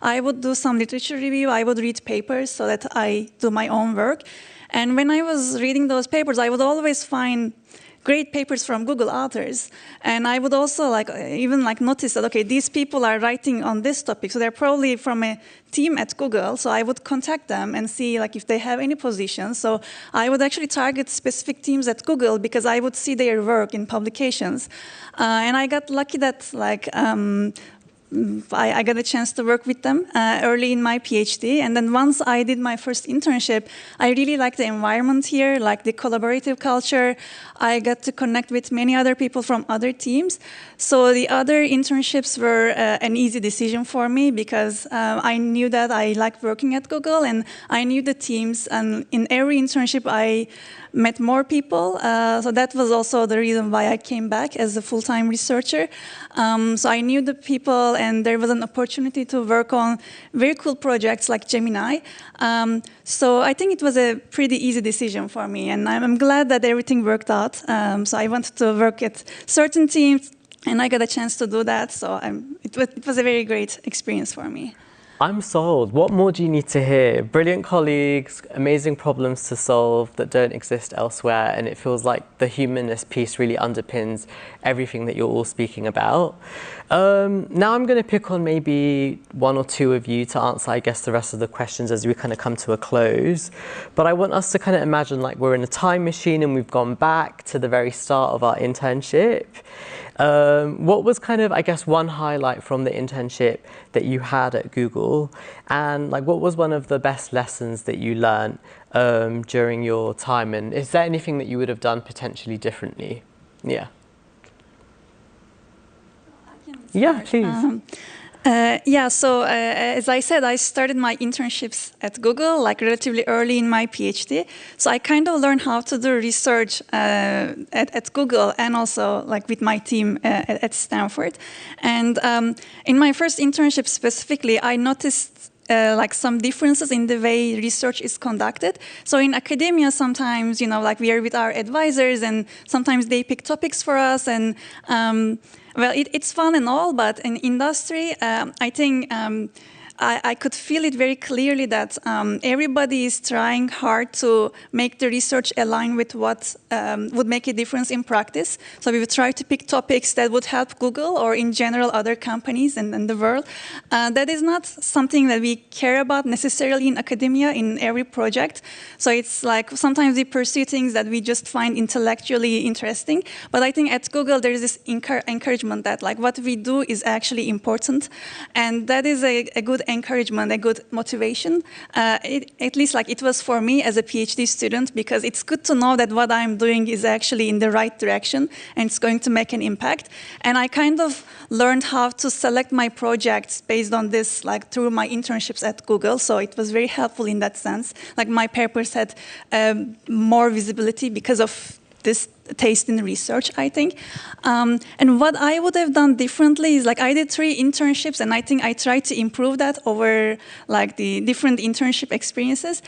I would do some literature review. I would read papers so that I do my own work. And when I was reading those papers, I would always find great papers from Google authors. And I would also even notice that, okay, these people are writing on this topic. So they're probably from a team at Google. So I would contact them and see if they have any positions. So I would actually target specific teams at Google because I would see their work in publications. And I got lucky that I got a chance to work with them early in my PhD. And then once I did my first internship, I really liked the environment here, like the collaborative culture. I got to connect with many other people from other teams. So the other internships were an easy decision for me because I knew that I liked working at Google and I knew the teams. And in every internship, I met more people. So that was also the reason why I came back as a full-time researcher. So I knew the people and there was an opportunity to work on very cool projects like Gemini. So I think it was a pretty easy decision for me and I'm glad that everything worked out. So I wanted to work at certain teams and I got a chance to do that. So it was a very great experience for me. I'm sold. What more do you need to hear? Brilliant colleagues, amazing problems to solve that don't exist elsewhere, and it feels like the humanist piece really underpins everything that you're all speaking about. Now I'm going to pick on maybe one or two of you to answer, I guess, the rest of the questions as we kind of come to a close. But I want us to kind of imagine like we're in a time machine and we've gone back to the very start of our internship. What was kind of, I guess, one highlight from the internship that you had at Google? And like, what was one of the best lessons that you learned during your time? And is there anything that you would have done potentially differently? Yeah. Yeah, please. So as I said, I started my internships at Google like relatively early in my PhD. So I kind of learned how to do research at Google and also like with my team at Stanford. And in my first internship specifically, I noticed like some differences in the way research is conducted. So in academia, sometimes, like we are with our advisors and sometimes they pick topics for us and well, it's fun and all, but in industry, I think I could feel it very clearly that everybody is trying hard to make the research align with what would make a difference in practice. So we would try to pick topics that would help Google or in general other companies and the world. That is not something that we care about necessarily in academia in every project. So it's like sometimes we pursue things that we just find intellectually interesting. But I think at Google there is this encouragement that like what we do is actually important. And that is a good encouragement, a good motivation. At least like it was for me as a PhD student, because it's good to know that what I'm doing is actually in the right direction and it's going to make an impact. And I kind of learned how to select my projects based on this, like through my internships at Google. So it was very helpful in that sense. Like my papers had more visibility because of this taste in research, I think. And what I would have done differently is like I did 3 internships and I think I tried to improve that over like the different internship experiences.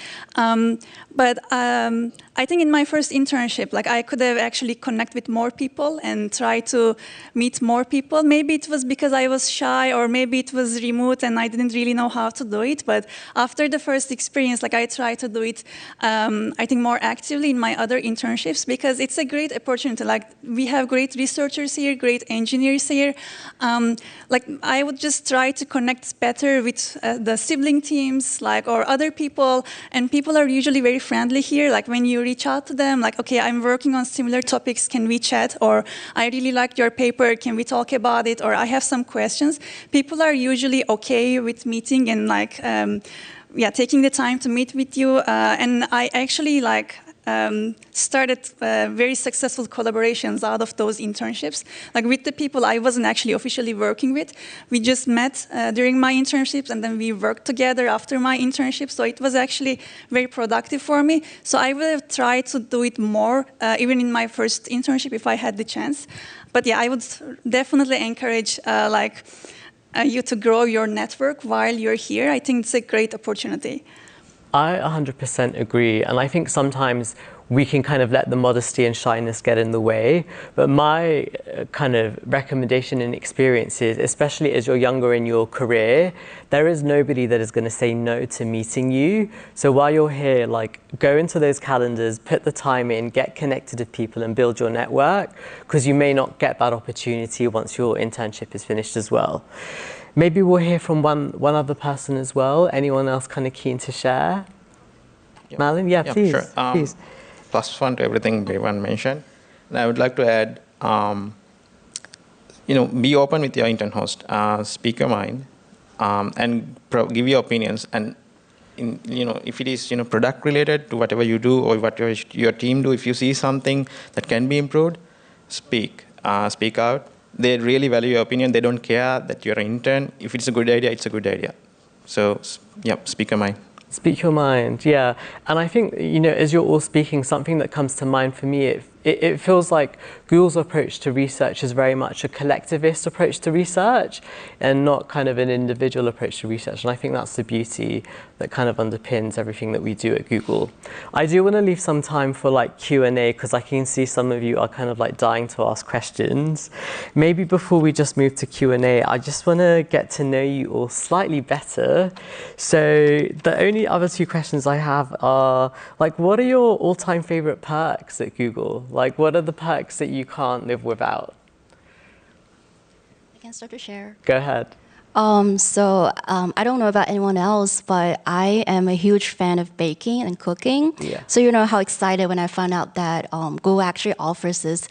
But I think in my first internship, like I could have actually connect with more people and try to meet more people. Maybe it was because I was shy or maybe it was remote and I didn't really know how to do it. But after the first experience, like I tried to do it, I think more actively in my other internships because it's a great opportunity. Like we have great researchers here, great engineers here. Like I would just try to connect better with the sibling teams, like or other people, and people are usually very friendly here. Like when you reach out to them, like, okay, I'm working on similar topics, can we chat? Or I really liked your paper, can we talk about it? Or I have some questions. People are usually okay with meeting and like, taking the time to meet with you. And I actually like started very successful collaborations out of those internships. Like with the people I wasn't actually officially working with. We just met during my internships and then we worked together after my internship. So it was actually very productive for me. So I would have tried to do it more, even in my first internship if I had the chance. But yeah, I would definitely encourage you to grow your network while you're here. I think it's a great opportunity. I 100% agree. And I think sometimes we can kind of let the modesty and shyness get in the way. But my kind of recommendation and experience is, especially as you're younger in your career, there is nobody that is going to say no to meeting you. So while you're here, like, go into those calendars, put the time in, get connected with people and build your network, because you may not get that opportunity once your internship is finished as well. Maybe we'll hear from one other person as well. Anyone else kind of keen to share? Yeah. Malin? Yeah, please. Sure. Please. Plus one to everything everyone mentioned. And I would like to add, be open with your intern host, speak your mind, and give your opinions. And if it is product related to whatever you do or whatever your team do, if you see something that can be improved, speak out. They really value your opinion. They don't care that you're an intern. If it's a good idea, it's a good idea. So yeah, speak your mind. Speak your mind, yeah. And I think, as you're all speaking, something that comes to mind for me, it feels like Google's approach to research is very much a collectivist approach to research and not kind of an individual approach to research. And I think that's the beauty that kind of underpins everything that we do at Google. I do want to leave some time for like Q&A, because I can see some of you are kind of like dying to ask questions. Maybe before we just move to Q&A, I just want to get to know you all slightly better. So the only other two questions I have are, like, what are your all-time favorite perks at Google? Like, what are the perks that you can't live without? I can start to share. Go ahead. I don't know about anyone else, but I am a huge fan of baking and cooking. Yeah. So you know how excited when I found out that Google actually offers this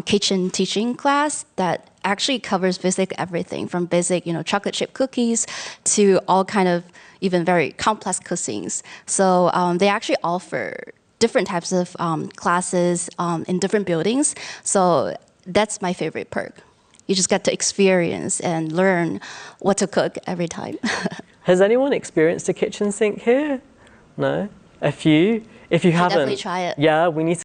kitchen teaching class that actually covers basic everything from basic, chocolate chip cookies to all kind of even very complex cuisines. So they actually offer different types of classes in different buildings. So that's my favorite perk. You just get to experience and learn what to cook every time. Has anyone experienced a kitchen sink here? No? A few? If you haven't, definitely try it. Yeah, we need to